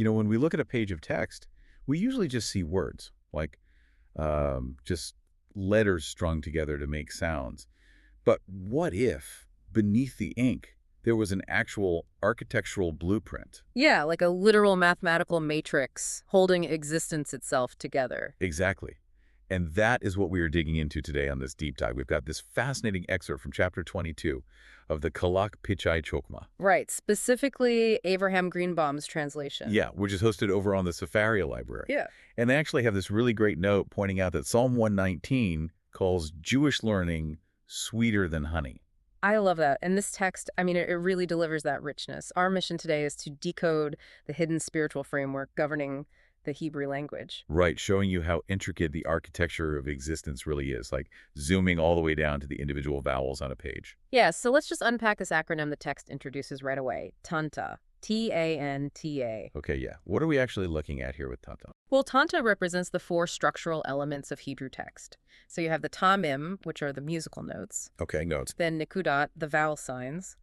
When we look at a page of text, we usually just see words, like just letters strung together to make sounds. But what if, beneath the ink, there was an actual architectural blueprint? Yeah, like a literal mathematical matrix holding existence itself together. Exactly. And that is what we are digging into today on this deep dive. We've got this fascinating excerpt from chapter 22 of the Chalach, Pitchei, Chochma. Right, specifically Abraham Greenbaum's translation. Yeah, which is hosted over on the Sefaria library. Yeah. And they actually have this really great note pointing out that Psalm 119 calls Jewish learning sweeter than honey. I love that. And this text, I mean, it really delivers that richness. Our mission today is to decode the hidden spiritual framework governing the Hebrew language. Right, showing you how intricate the architecture of existence really is, like zooming all the way down to the individual vowels on a page. Yeah, so let's just unpack this acronym the text introduces right away. Tanta. T-A-N-T-A. Okay, yeah. What are we actually looking at here with Tanta? Well, Tanta represents the four structural elements of Hebrew text. So you have the tamim, which are the musical notes. Okay, notes. Then nikudat, the vowel signs.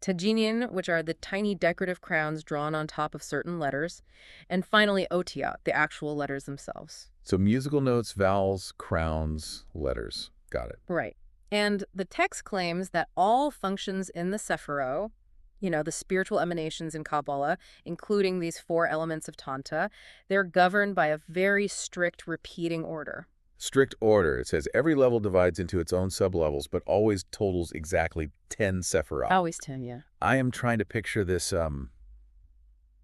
Tajinin, which are the tiny decorative crowns drawn on top of certain letters. And finally, otiyat, the actual letters themselves. So musical notes, vowels, crowns, letters. Got it. Right. And the text claims that all functions in the Sephiro, the spiritual emanations in Kabbalah, including these four elements of Tanta, they're governed by a very strict repeating order. Strict order. It says every level divides into its own sublevels, but always totals exactly 10 Sephirah. Always 10, yeah. I am trying to picture this,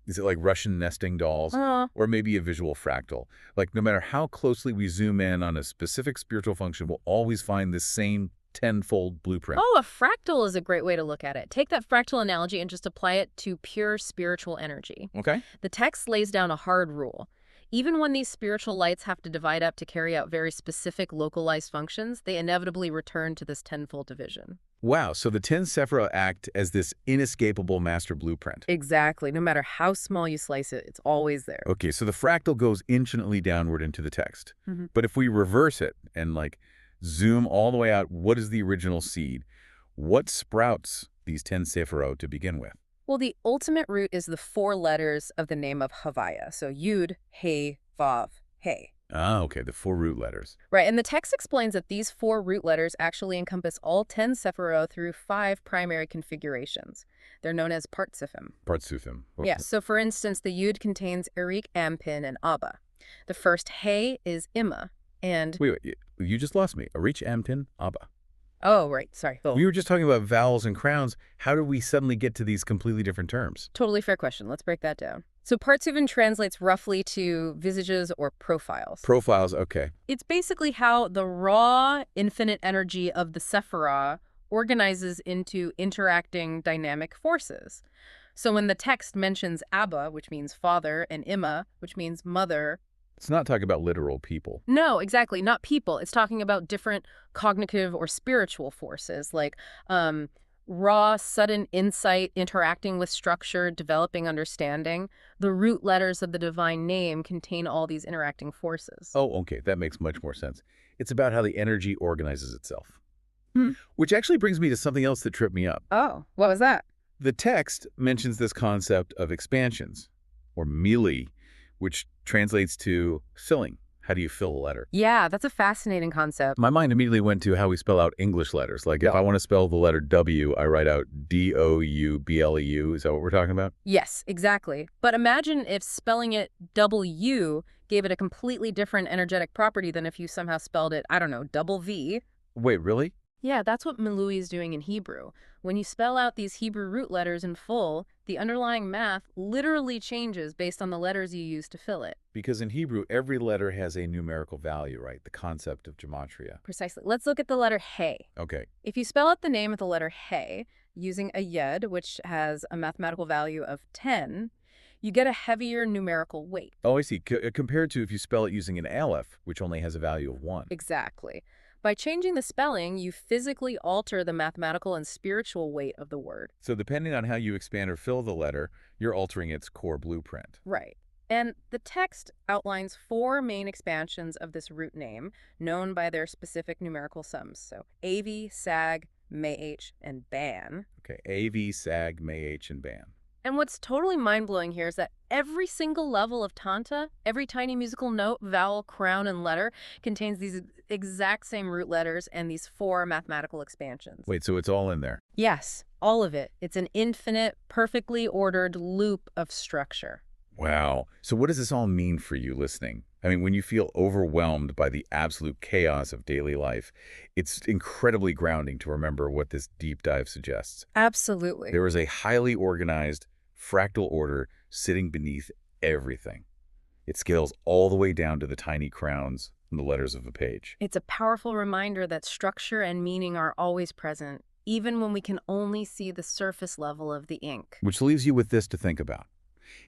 is it like Russian nesting dolls? Or maybe a visual fractal? Like no matter how closely we zoom in on a specific spiritual function, we'll always find this same tenfold blueprint. Oh, a fractal is a great way to look at it. Take that fractal analogy and just apply it to pure spiritual energy. Okay. The text lays down a hard rule. Even when these spiritual lights have to divide up to carry out very specific localized functions, they inevitably return to this tenfold division. Wow, so the 10 Sephirah act as this inescapable master blueprint. Exactly. No matter how small you slice it, it's always there. Okay, so the fractal goes infinitely downward into the text. But if we reverse it and zoom all the way out, what is the original seed? What sprouts these 10 Sephirot to begin with? Well, the ultimate root is the four letters of the name of Havaya. So Yud, He, Vav, He. Ah, okay, the four root letters. Right, and the text explains that these four root letters actually encompass all 10 Sephirot through 5 primary configurations. They're known as partsufim. Partsufim. Okay. Yeah, so for instance, the Yud contains Erik, Ampin, and Abba. The first He is Imma, and... Wait, you just lost me. Arich, Amtin, Abba. Oh, right. Sorry. Oh. We were just talking about vowels and crowns. How did we suddenly get to these completely different terms? Totally fair question. Let's break that down. So partsufim translates roughly to visages or profiles. Profiles, okay. It's basically how the raw infinite energy of the Sephirah organizes into interacting dynamic forces. So when the text mentions Abba, which means father, and Imma, which means mother, it's not talking about literal people. No, exactly. Not people. It's talking about different cognitive or spiritual forces, like raw, sudden insight, interacting with structure, developing understanding. The root letters of the divine name contain all these interacting forces. Oh, okay. That makes much more sense. It's about how the energy organizes itself. Which actually brings me to something else that tripped me up. Oh, what was that? The text mentions this concept of expansions, or mili, which translates to filling. How do you fill a letter? Yeah, that's a fascinating concept. My mind immediately went to how we spell out English letters. Like if I want to spell the letter W, I write out D-O-U-B-L-E-U. Is that what we're talking about? Yes, exactly. But imagine if spelling it W gave it a completely different energetic property than if you somehow spelled it, I don't know, double V. Wait, really? Yeah, that's what Milui is doing in Hebrew. When you spell out these Hebrew root letters in full, the underlying math literally changes based on the letters you use to fill it. Because in Hebrew, every letter has a numerical value, right? The concept of gematria. Precisely. Let's look at the letter He. Okay. If you spell out the name of the letter He using a yud, which has a mathematical value of 10, you get a heavier numerical weight. Oh, I see. Compared to if you spell it using an aleph, which only has a value of 1. Exactly. By changing the spelling, you physically alter the mathematical and spiritual weight of the word. So depending on how you expand or fill the letter, you're altering its core blueprint. Right. And the text outlines 4 main expansions of this root name, known by their specific numerical sums. So Avi, Sag, Meh, and Ban. Okay, Avi, Sag, Meh, and Ban. And what's totally mind-blowing here is that every single level of Tanta, every tiny musical note, vowel, crown, and letter contains these exact same root letters and these four mathematical expansions. Wait, so it's all in there? Yes, all of it. It's an infinite, perfectly ordered loop of structure. Wow. So what does this all mean for you listening? I mean, when you feel overwhelmed by the absolute chaos of daily life, it's incredibly grounding to remember what this deep dive suggests. Absolutely. There is a highly organized, fractal order sitting beneath everything. It scales all the way down to the tiny crowns and the letters of a page. It's a powerful reminder that structure and meaning are always present, even when we can only see the surface level of the ink. Which leaves you with this to think about.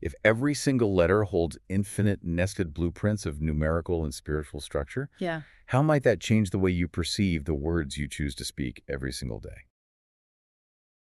If every single letter holds infinite nested blueprints of numerical and spiritual structure, Yeah. how might that change the way you perceive the words you choose to speak every single day?